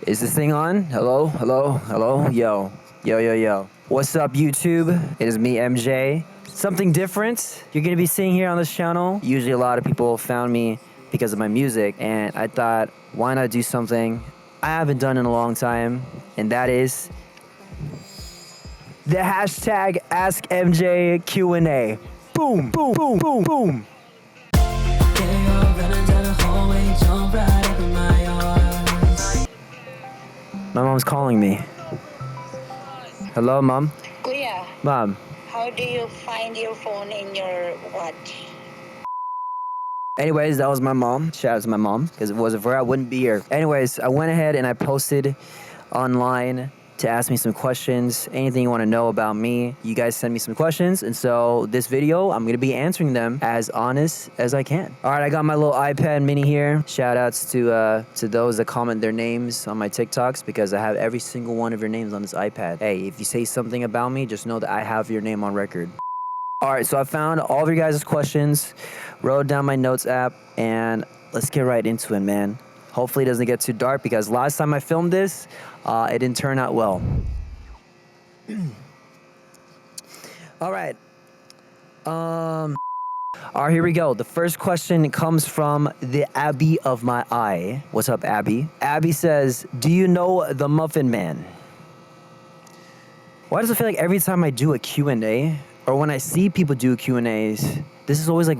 Is this thing on? Hello, hello, hello, yo, yo, yo, yo. What's up, YouTube? It is me, MJ. Something different you're gonna be seeing here on this channel. Usually a lot of people found me because of my music, and I thought, why not do something I haven't done in a long time, and that is the hashtag Ask MJ Q&A. Boom, boom, boom, boom, boom. My mom's calling me. Hello, Mom? Kuya, Mom. how do you find your phone in your watch? Anyways, that was my mom. Shout out to my mom, because if it wasn't for her, I wouldn't be here. Anyways, I went ahead and I posted online to ask me some questions. Anything you want to know about me, you guys send me some questions. And so this video, I'm going to be answering them as honest as I can. All right, I got my little iPad mini here. Shout outs to those that comment their names on my TikToks, because I have every single one of your names on this iPad. Hey, if you say something about me, just know that I have your name on record. All right, so I found all of your guys' questions, wrote down my notes app, and let's get right into it, man. Hopefully it doesn't get too dark, because last time I filmed this, it didn't turn out well. All right. All right, here we go. The first question comes from the Abby of my eye. What's up, Abby? Abby says, do you know the Muffin Man? Why does it feel like every time I do a Q&A, or when I see people do Q&As, this is always like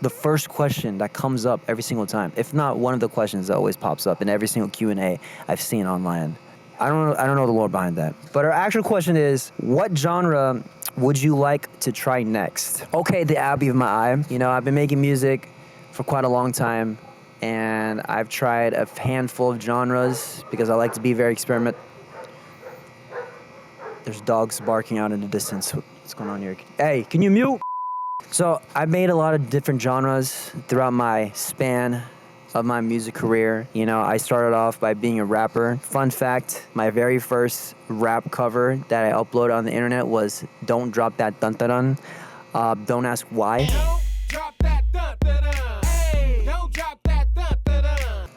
the first question that comes up every single time. If not one of the questions that always pops up in every single Q&A I've seen online. I don't know the lore behind that. But our actual question is, what genre would you like to try next? Okay, the Abbey of my eye. You know, I've been making music for quite a long time, and I've tried a handful of genres because I like to be very experimental. There's dogs barking out in the distance. What's going on here? Hey, can you mute? So I've made a lot of different genres throughout my span of my music career. You know, I started off by being a rapper. Fun fact, my very first rap cover that I uploaded on the internet was Don't Drop That Dun Dun Dun. Don't ask why.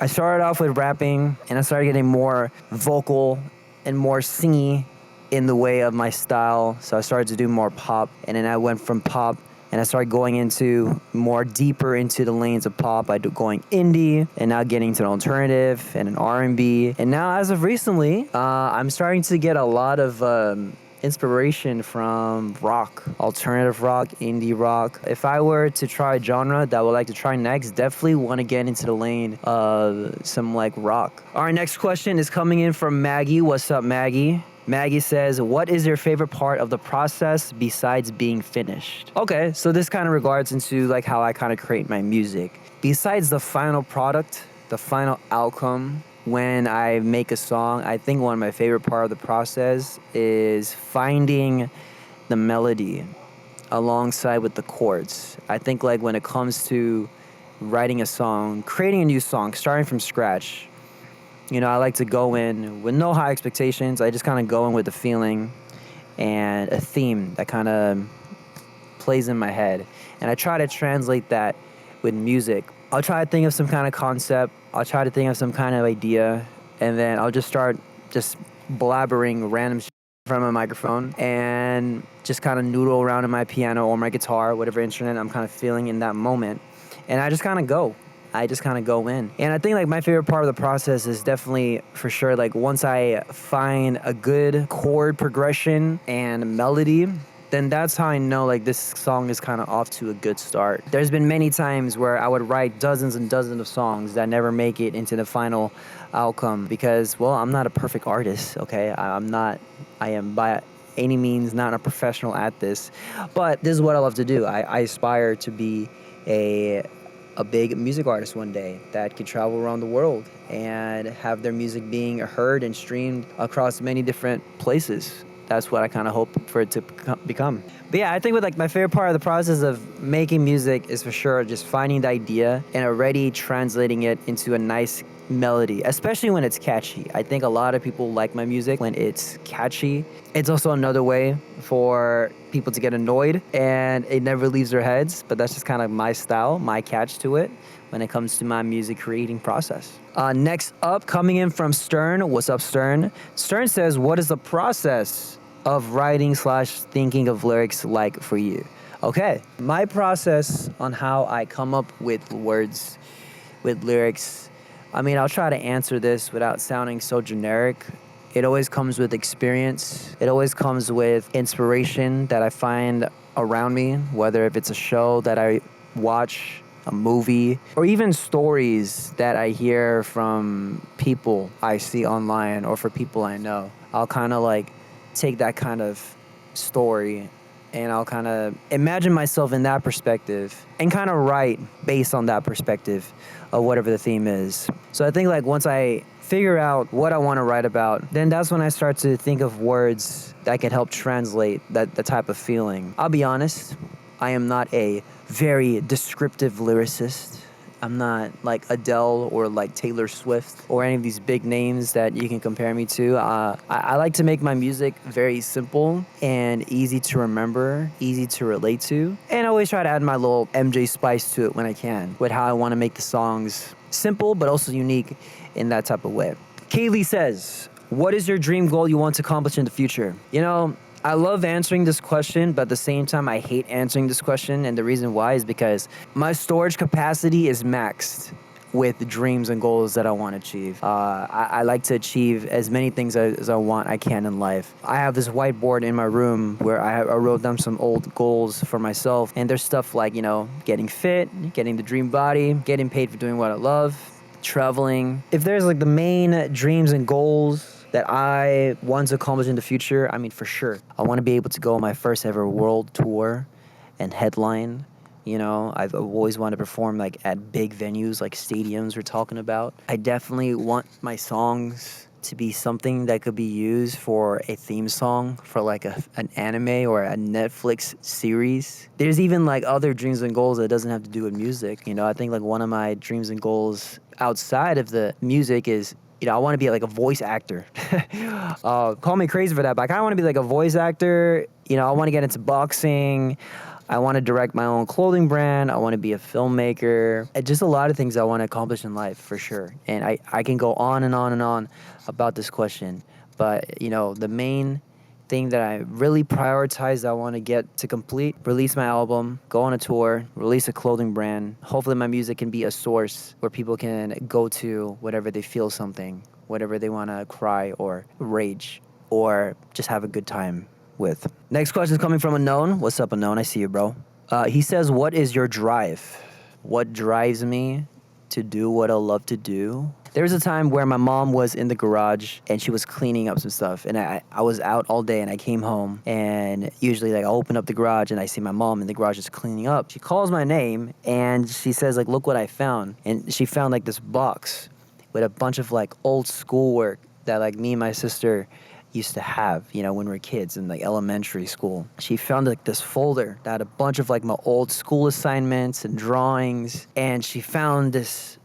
I started off with rapping, and I started getting more vocal and more singy in the way of my style. So I started to do more pop, and then I went from pop and I started going into more deeper into the lanes of pop. I do going indie, and now getting to an alternative and an R&B. And now, as of recently, I'm starting to get a lot of inspiration from rock, alternative rock, indie rock. If I were to try a genre that I would like to try next, definitely want to get into the lane of some like rock. All right, next question is coming in from Maggie. What's up, Maggie? Maggie says, what is your favorite part of the process besides being finished? Okay, so this kind of regards into like how I kind of create my music. Besides the final product, the final outcome, when I make a song, I think one of my favorite part of the process is finding the melody alongside with the chords. I think like when it comes to writing a song, creating a new song, starting from scratch, you know, I like to go in with no high expectations. I just kind of go in with a feeling and a theme that kind of plays in my head. And I try to translate that with music. I'll try to think of some kind of concept. I'll try to think of some kind of idea. And then I'll just start just blabbering random shit in front of my microphone and just kind of noodle around in my piano or my guitar, whatever instrument I'm kind of feeling in that moment. And I just kind of go. I just kind of go in. And I think like my favorite part of the process is definitely for sure like once I find a good chord progression and melody, then that's how I know like this song is kind of off to a good start. There's been many times where I would write dozens and dozens of songs that never make it into the final outcome because, well, I'm not a perfect artist, okay? I am by any means not a professional at this, but this is what I love to do. I aspire to be a big music artist one day that could travel around the world and have their music being heard and streamed across many different places. That's what I kind of hope for it to become. But yeah, I think with like my favorite part of the process of making music is for sure just finding the idea and already translating it into a nice melody, especially when it's catchy. I think a lot of people like my music when it's catchy. It's also another way for people to get annoyed and it never leaves their heads, but that's just kind of my style, my catch to it. when it comes to my music creating process. Next up, coming in from Stern. What's up, Stern? Stern says, what is the process of writing / thinking of lyrics like for you? Okay, my process on how I come up with words, with lyrics, I mean, I'll try to answer this without sounding so generic. It always comes with experience. It always comes with inspiration that I find around me, whether if it's a show that I watch, a movie, or even stories that I hear from people I see online or for people I know. I'll kind of like take that kind of story and I'll kind of imagine myself in that perspective and kind of write based on that perspective of whatever the theme is. So I think like once I figure out what I want to write about, then that's when I start to think of words that can help translate that the type of feeling. I'll be honest, I am not a very descriptive lyricist. I'm not like Adele or like Taylor Swift or any of these big names that you can compare me to. I like to make my music very simple and easy to remember, easy to relate to. And I always try to add my little MJ spice to it when I can, with how I want to make the songs simple but also unique in that type of way. Kaylee says, what is your dream goal you want to accomplish in the future? You know, I love answering this question, but at the same time, I hate answering this question. And the reason why is because my storage capacity is maxed with dreams and goals that I want to achieve. I like to achieve as many things as I can in life. I have this whiteboard in my room where I wrote down some old goals for myself. And there's stuff like, you know, getting fit, getting the dream body, getting paid for doing what I love, traveling. If there's like the main dreams and goals that I want to accomplish in the future, I mean, for sure, I want to be able to go on my first ever world tour and headline. You know, I've always wanted to perform like at big venues, like stadiums we're talking about. I definitely want my songs to be something that could be used for a theme song for like an anime or a Netflix series. There's even like other dreams and goals that doesn't have to do with music. You know, I think like one of my dreams and goals outside of the music is, you know, I want to be like a voice actor. Call me crazy for that, but I kind of want to be like a voice actor. You know, I want to get into boxing. I want to direct my own clothing brand. I want to be a filmmaker. Just a lot of things I want to accomplish in life, for sure. And I can go on and on and on about this question. But, you know, the main thing that I really prioritize that I want to get to complete, release my album, go on a tour, release a clothing brand. Hopefully my music can be a source where people can go to whatever they feel something, whatever they want to cry or rage or just have a good time with. Next question is coming from Unknown. What's up, Unknown? I see you, bro. He says, what is your drive? What drives me to do what I love to do? There was a time where my mom was in the garage and she was cleaning up some stuff, and I was out all day and I came home, and usually like I open up the garage and I see my mom in the garage just cleaning up. She calls my name and she says like, look what I found. And she found like this box with a bunch of like old schoolwork that like me and my sister used to have, you know, when we were kids in like elementary school. She found like this folder that had a bunch of like my old school assignments and drawings, and she found this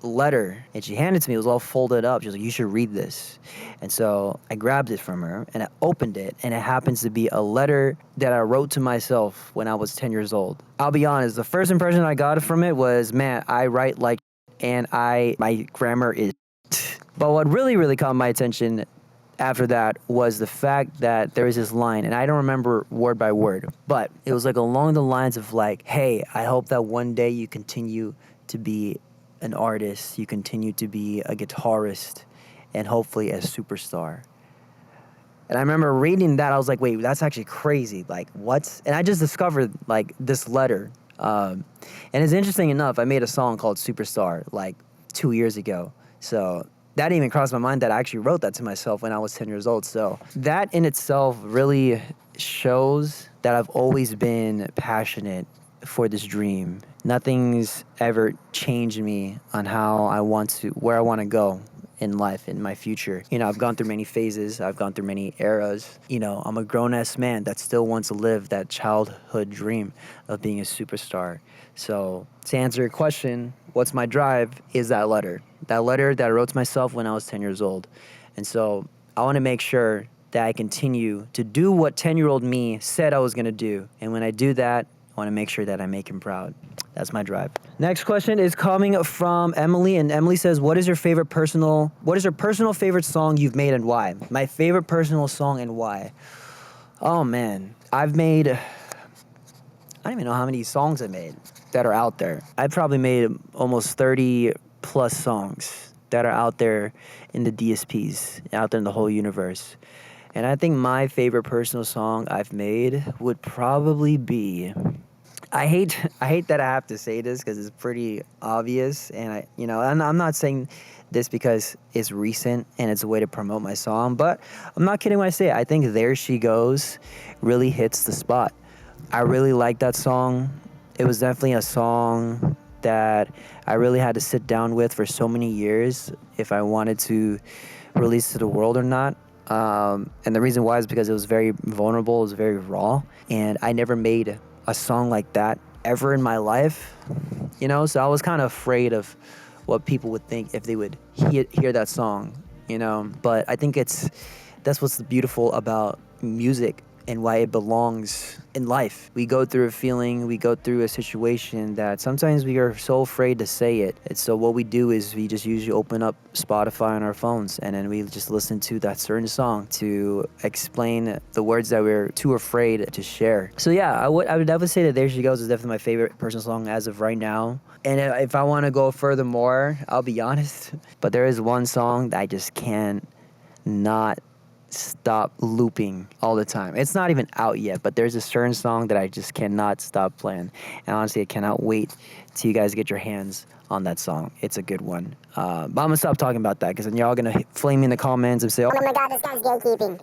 letter and she handed it to me. It was all folded up. She was like, you should read this. And so I grabbed it from her and I opened it, and it happens to be a letter that I wrote to myself when I was 10 years old. I'll be honest, the first impression I got from it was, man, I write like, and my grammar is but what really caught my attention after that was the fact that there was this line, and I don't remember word by word, but it was like along the lines of like, hey, I hope that one day you continue to be an artist, you continue to be a guitarist, and hopefully a superstar. And I remember reading that, I was like, wait, that's actually crazy. Like, what? And I just discovered like this letter. And it's interesting enough, I made a song called Superstar like 2 years ago. So that didn't even crossed my mind that I actually wrote that to myself when I was 10 years old. So that in itself really shows that I've always been passionate for this dream. Nothing's ever changed me on where I want to go in life, in my future. You know, I've gone through many phases. I've gone through many eras. You know, I'm a grown-ass man that still wants to live that childhood dream of being a superstar. So to answer your question, what's my drive is that letter. That letter that I wrote to myself when I was 10 years old. And so I want to make sure that I continue to do what 10-year-old me said I was going to do. And when I do that, I want to make sure that I make him proud. That's my drive. Next question is coming from Emily, and Emily says, what is your personal favorite song you've made and why? My favorite personal song and why? Oh man, I don't even know how many songs I made that are out there. I've probably made almost 30 plus songs that are out there in the DSPs, out there in the whole universe. And I think my favorite personal song I've made would probably be, I hate that I have to say this because it's pretty obvious, and I'm not saying this because it's recent and it's a way to promote my song, but I'm not kidding when I say it. I think There She Goes really hits the spot. I really like that song. It was definitely a song that I really had to sit down with for so many years if I wanted to release to the world or not. And the reason why is because it was very vulnerable, it was very raw, and I never made a song like that ever in my life, so I was kind of afraid of what people would think if they would hear that song, but I think that's what's beautiful about music and why it belongs in life. We go through a feeling, we go through a situation that sometimes we are so afraid to say it. And so what we do is we just usually open up Spotify on our phones and then we just listen to that certain song to explain the words that we're too afraid to share. So yeah, I would definitely say that There She Goes is definitely my favorite personal song as of right now. And if I want to go furthermore, I'll be honest, but there is one song that I just can't not stop looping all the time. It's not even out yet, but there's a certain song that I just cannot stop playing. And honestly, I cannot wait till you guys get your hands on that song. It's a good one. But I'm gonna stop talking about that because then y'all gonna flame me in the comments and say, Oh my God, this guy's gatekeeping.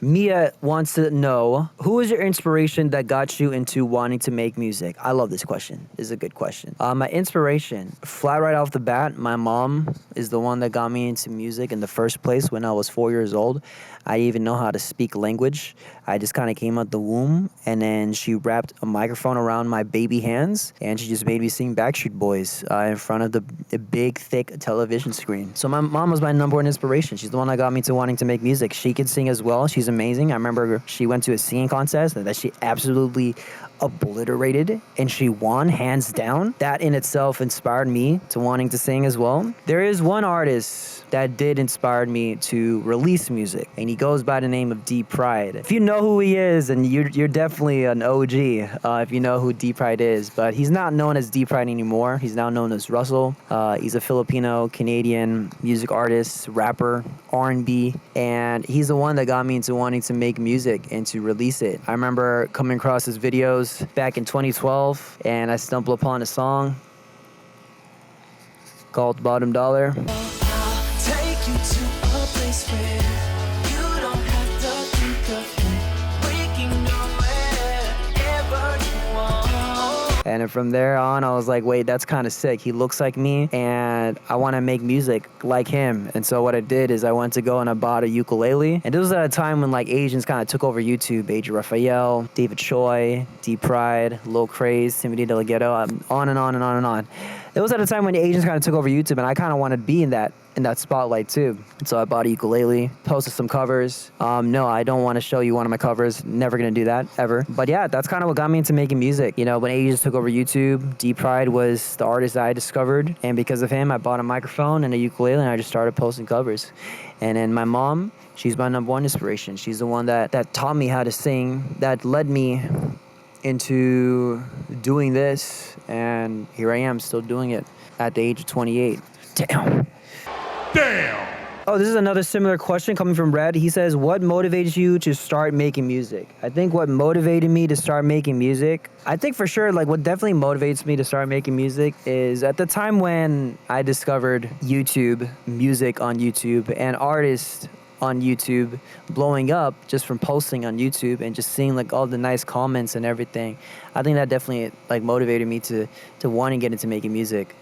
Mia wants to know, who is your inspiration that got you into wanting to make music? I love this question. This is a good question. My inspiration, flat right off the bat, my mom is the one that got me into music in the first place when I was 4 years old. I didn't even know how to speak language. I just kind of came out the womb, and then she wrapped a microphone around my baby hands, and she just made me sing Backstreet Boys in front of the big, thick television screen. So my mom was my number one inspiration. She's the one that got me to wanting to make music. She can sing as well. She's amazing. I remember she went to a singing contest that she absolutely obliterated, and she won hands down. That in itself inspired me to wanting to sing as well. There is one artist that did inspire me to release music, and he goes by the name of D Pride. If you know who he is, and you're definitely an OG if you know who D Pride is, but he's not known as D Pride anymore. He's now known as Russell. He's a Filipino Canadian music artist, rapper, R&B, and he's the one that got me into wanting to make music and to release it. I remember coming across his videos back in 2012, and I stumbled upon a song called Bottom Dollar. Take you to a place where you don't have to think of me. We can go wherever you want. And then from there on, I was like, wait, that's kind of sick. He looks like me, and I want to make music like him. And so what I did is I went to go and I bought a ukulele. And this was at a time when like Asians kind of took over YouTube. AJ Raphael, David Choi, D Pride, Lil Craze, Timothy Delgado, on and on and on and on. It was at a time when the Asians kind of took over YouTube, and I kind of wanted to be in that spotlight too. And so I bought a ukulele, posted some covers. No, I don't want to show you one of my covers. Never gonna do that ever. But yeah, that's kind of what got me into making music. When Asians took over YouTube, D Pride was the artist I discovered, and because of him, I bought a microphone and a ukulele, and I just started posting covers. And then my mom, she's my number one inspiration. She's the one that taught me how to sing, that led me into doing this, and here I am still doing it at the age of 28. Damn. Oh, this is another similar question coming from Red. He says, what motivates you to start making music? I think what motivated me to start making music, I think for sure, like what definitely motivates me to start making music is at the time when I discovered YouTube, music on YouTube, and artists on YouTube blowing up just from posting on YouTube and just seeing like all the nice comments and everything. I think that definitely like motivated me to want to get into making music,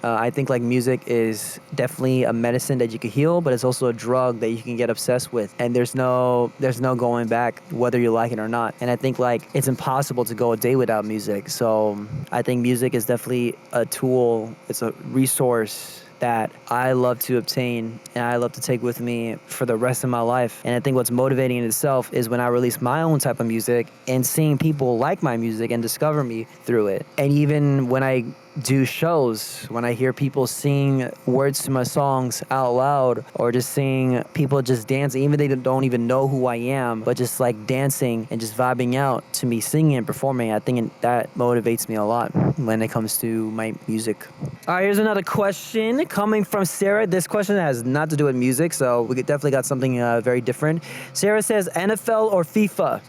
I think like music is definitely a medicine that you can heal, but it's also a drug that you can get obsessed with, and there's no going back whether you like it or not. And I think like it's impossible to go a day without music. So I think music is definitely a tool. It's a resource that I love to obtain and I love to take with me for the rest of my life. And I think what's motivating in itself is when I release my own type of music and seeing people like my music and discover me through it. And even when I do shows, when I hear people sing words to my songs out loud, or just seeing people just dancing, even they don't even know who I am, but just like dancing and just vibing out to me singing and performing, I think that motivates me a lot when it comes to my music. All right, here's another question coming from Sarah. This question has not to do with music, so we definitely got something very different. Sarah says, NFL or FIFA?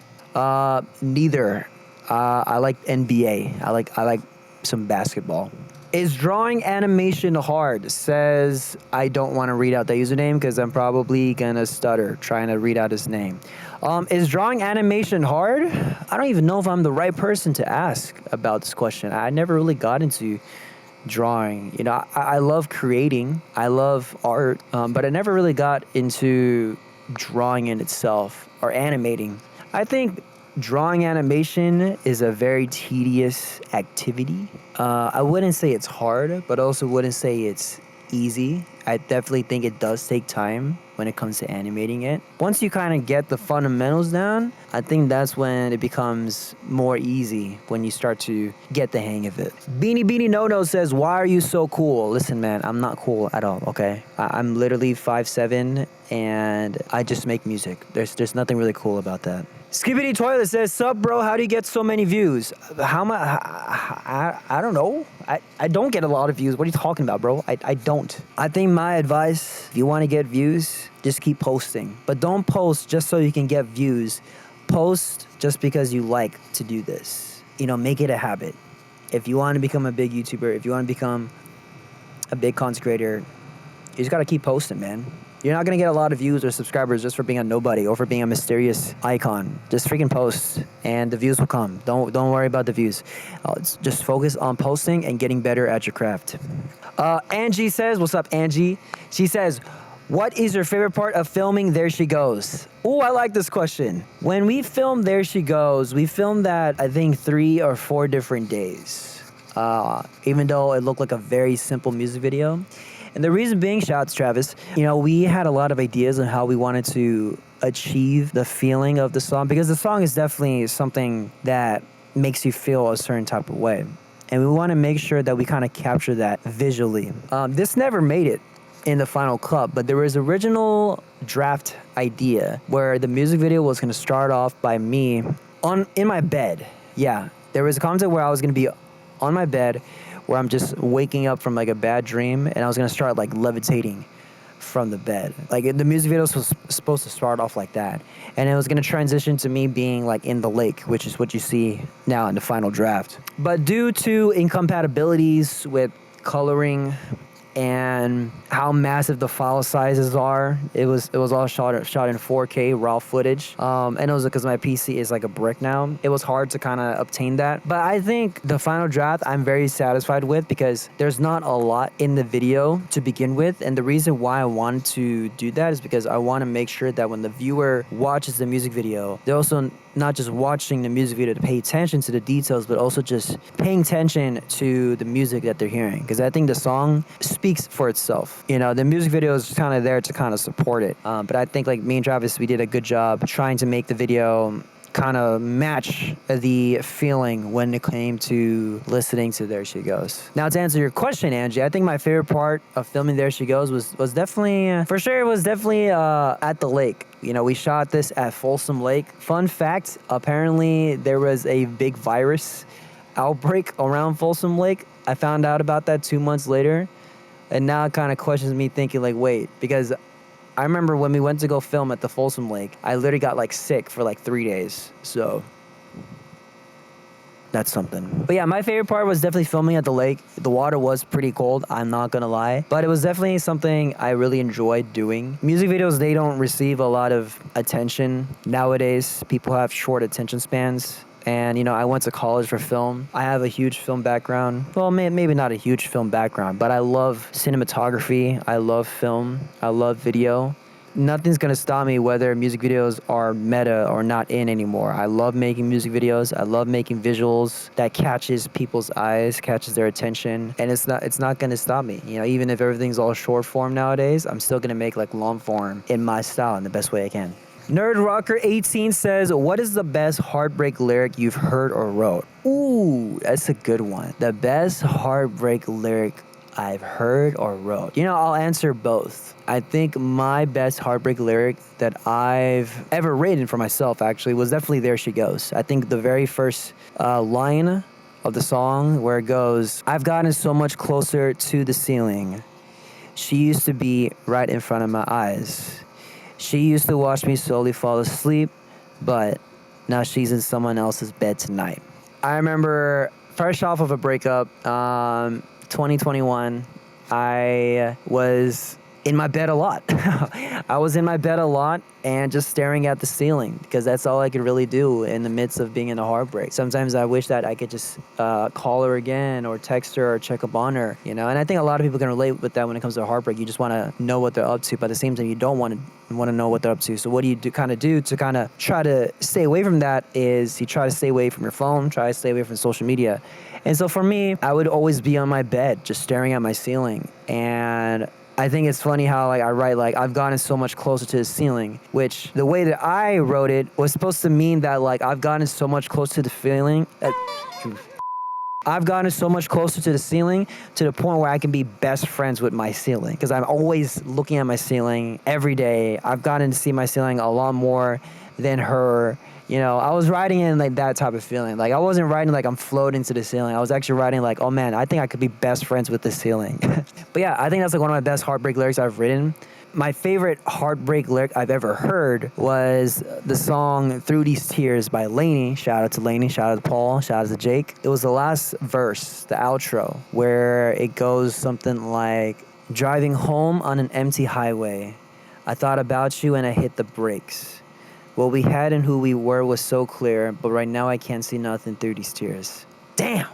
Neither. I like NBA. I like some basketball. Is drawing animation hard? Says, I don't want to read out the username because I'm probably gonna stutter trying to read out his name. Is drawing animation hard? I don't even know if I'm the right person to ask about this question. I never really got into drawing. You know, I love creating. I love art, but I never really got into drawing in itself or animating. I think drawing animation is a very tedious activity. I wouldn't say it's hard, but also wouldn't say it's easy. I definitely think it does take time when it comes to animating it. Once you kind of get the fundamentals down, I think that's when it becomes more easy, when you start to get the hang of it. Beanie No says, why are you so cool? Listen, man, I'm not cool at all, okay? I'm literally 5'7", and I just make music. There's nothing really cool about that. Skibbity Toilet says, sup, bro, how do you get so many views? How much? I don't know. I don't get a lot of views. What are you talking about, bro? I don't. I think my advice, if you want to get views, just keep posting. But don't post just so you can get views. Post just because you like to do this. You know, make it a habit. If you want to become a big YouTuber, if you want to become a big content creator, you just got to keep posting, man. You're not going to get a lot of views or subscribers just for being a nobody or for being a mysterious icon. Just freaking post and the views will come. Don't worry about the views. Just focus on posting and getting better at your craft. Angie says, what's up, Angie? She says, what is your favorite part of filming There She Goes? Oh, I like this question. When we filmed There She Goes, we filmed that, I think, 3 or 4 different days. Even though it looked like a very simple music video. And the reason being, shout out to Travis, you know, we had a lot of ideas on how we wanted to achieve the feeling of the song, because the song is definitely something that makes you feel a certain type of way. And we want to make sure that we kind of capture that visually. This never made it in the final cut, but there was original draft idea where the music video was going to start off by me in my bed. Yeah, there was a concept where I was going to be on my bed, where I'm just waking up from like a bad dream, and I was gonna start like levitating from the bed. Like the music video was supposed to start off like that, and it was gonna transition to me being like in the lake, which is what you see now in the final draft. But due to incompatibilities with coloring and how massive the file sizes are, it was all shot in 4K raw footage, and it was because my PC is like a brick now. It was hard to kind of obtain that, but I think the final draft I'm very satisfied with, because there's not a lot in the video to begin with, and the reason why I wanted to do that is because I want to make sure that when the viewer watches the music video, they're also not just watching the music video to pay attention to the details, but also just paying attention to the music that they're hearing, because I think the song speaks for itself. You know, the music video is kind of there to kind of support it, but I think like me and Travis, we did a good job trying to make the video kind of match the feeling when it came to listening to There She Goes. Now, to answer your question, Angie, I think my favorite part of filming There She Goes was definitely, for sure, it was definitely at the lake. You know, we shot this at Folsom Lake. Fun fact, apparently there was a big virus outbreak around Folsom Lake. I found out about that 2 months later, and now it kind of questions me, thinking like, wait, because I remember when we went to go film at the Folsom Lake, I literally got like sick for like 3 days. So that's something. But yeah, my favorite part was definitely filming at the lake. The water was pretty cold, I'm not gonna lie, but it was definitely something I really enjoyed doing. Music videos, they don't receive a lot of attention nowadays. People have short attention spans. And, you know, I went to college for film. I have a huge film background. Well, maybe not a huge film background, but I love cinematography. I love film. I love video. nothing's gonna stop me whether music videos are meta or not in anymore. I love making music videos. I love making visuals that catches people's eyes, catches their attention, and it's not gonna stop me. You know, even if everything's all short form nowadays, I'm still gonna make like long form in my style in the best way I can. Nerd Rocker 18 says, what is the best heartbreak lyric you've heard or wrote? Ooh, that's a good one. The best heartbreak lyric I've heard or wrote. You know, I'll answer both. I think my best heartbreak lyric that I've ever written for myself actually was definitely There She Goes. I think the very first line of the song where it goes, I've gotten so much closer to the ceiling. She used to be right in front of my eyes. She used to watch me slowly fall asleep, but now she's in someone else's bed tonight. I remember fresh off of a breakup, 2021, I was in my bed a lot. I was in my bed a lot and just staring at the ceiling because that's all I could really do in the midst of being in a heartbreak. Sometimes I wish that I could just call her again or text her or check up on her, you know? And I think a lot of people can relate with that when it comes to a heartbreak. You just want to know what they're up to, but at the same time, you don't want to know what they're up to. So what do you do to try to stay away from that is you try to stay away from your phone, try to stay away from social media. And so for me, I would always be on my bed just staring at my ceiling. And I think it's funny how like I write like I've gotten so much closer to the ceiling, which the way that I wrote it was supposed to mean that like I've gotten so much closer to the feeling. I've gotten so much closer to the ceiling to the point where I can be best friends with my ceiling because I'm always looking at my ceiling every day. I've gotten to see my ceiling a lot more than her. You know, I was writing in like that type of feeling. Like I wasn't writing like I'm floating to the ceiling. I was actually writing like, oh man, I think I could be best friends with the ceiling. But yeah, I think that's like one of my best heartbreak lyrics I've written. My favorite heartbreak lyric I've ever heard was the song Through These Tears by Lainey. Shout out to Lainey, shout out to Paul, shout out to Jake. It was the last verse, the outro, where it goes something like, driving home on an empty highway. I thought about you and I hit the brakes. What we had and who we were was so clear, but right now I can't see nothing through these tears. Damn.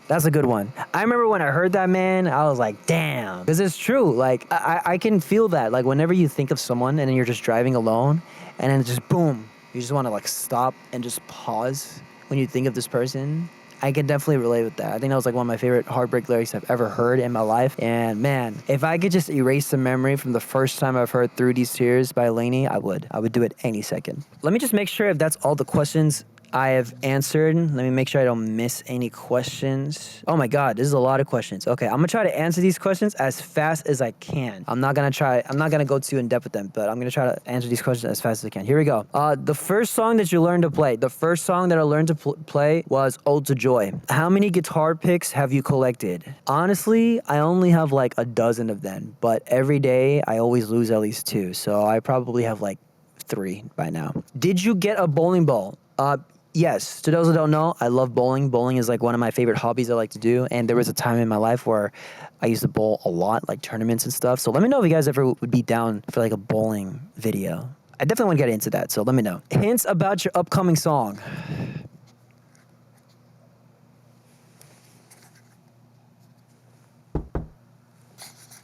That's a good one. I remember when I heard that, man, I was like, damn. Because it's true. Like, I can feel that. Like, whenever you think of someone and then you're just driving alone, and then just boom, you just want to, like, stop and just pause when you think of this person. I can definitely relate with that. I think that was, like, one of my favorite heartbreak lyrics I've ever heard in my life. And, man, if I could just erase the memory from the first time I've heard Through These Tears by Lainey, I would. I would do it any second. Let me just make sure if that's all the questions I have answered. Let me make sure I don't miss any questions. Oh my God, this is a lot of questions. Okay, I'm gonna try to answer these questions as fast as I can. I'm not gonna go too in depth with them, but I'm gonna try to answer these questions as fast as I can. Here we go. The first song that you learned to play, the first song that I learned to play was Ode to Joy. How many guitar picks have you collected? Honestly, I only have like a dozen of them, but every day I always lose at least 2. So I probably have like 3 by now. Did you get a bowling ball? Yes, to those who don't know, I love bowling. Bowling is like one of my favorite hobbies I like to do. And there was a time in my life where I used to bowl a lot, like tournaments and stuff. So let me know if you guys ever would be down for like a bowling video. I definitely want to get into that, so let me know. Hints about your upcoming song.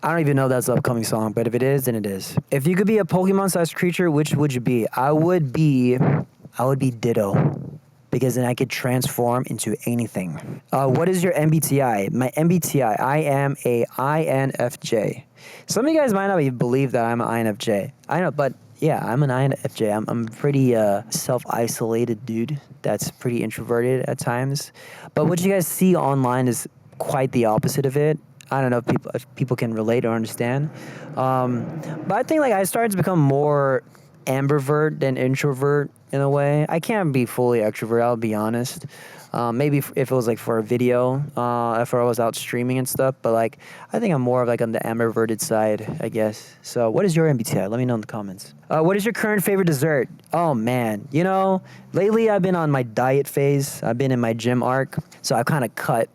I don't even know if that's the upcoming song, but if it is, then it is. If you could be a Pokemon-sized creature, which would you be? I would be Ditto, because then I could transform into anything. What is your MBTI? My MBTI, I am a INFJ. Some of you guys might not even believe that I'm an INFJ. I know, but yeah, I'm an INFJ. I'm a pretty self-isolated dude that's pretty introverted at times. But what you guys see online is quite the opposite of it. I don't know if people can relate or understand. But I think like I started to become more ambivert than introvert in a way. I can't be fully extrovert, I'll be honest. Maybe if it was like for a video, if I was out streaming and stuff, but like I think I'm more of like on the ambiverted side, I guess. So what is your MBTI? Let me know in the comments. What is your current favorite dessert? Oh man, you know, lately I've been on my diet phase. I've been in my gym arc, so I kind of cut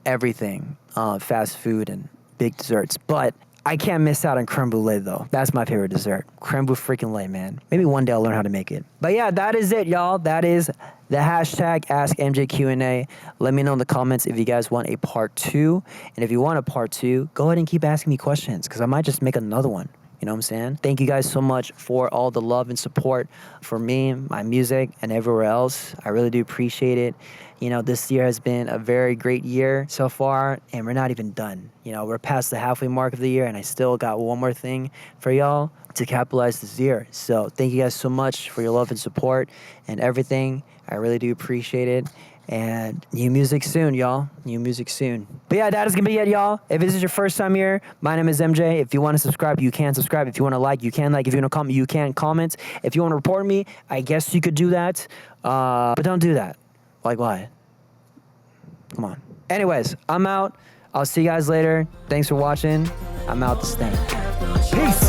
everything, fast food and big desserts, but I can't miss out on creme brulee though. That's my favorite dessert. Creme brulee freaking lay, man. Maybe one day I'll learn how to make it. But yeah, that is it, y'all. That is the hashtag AskMJQA. Let me know in the comments if you guys want a part 2. And if you want a part 2, go ahead and keep asking me questions because I might just make another one. You know what I'm saying? Thank you guys so much for all the love and support for me, my music, and everywhere else. I really do appreciate it. You know, this year has been a very great year so far, and we're not even done. You know, we're past the halfway mark of the year, and I still got one more thing for y'all to capitalize this year. So thank you guys so much for your love and support and everything. I really do appreciate it. And new music soon, y'all. New music soon. But yeah, that is going to be it, y'all. If this is your first time here, my name is MJ. If you want to subscribe, you can subscribe. If you want to like, you can like. If you want to comment, you can comment. If you want to report me, I guess you could do that. But don't do that. Like, why? Come on. Anyways, I'm out. I'll see you guys later. Thanks for watching. I'm out this thing. Peace.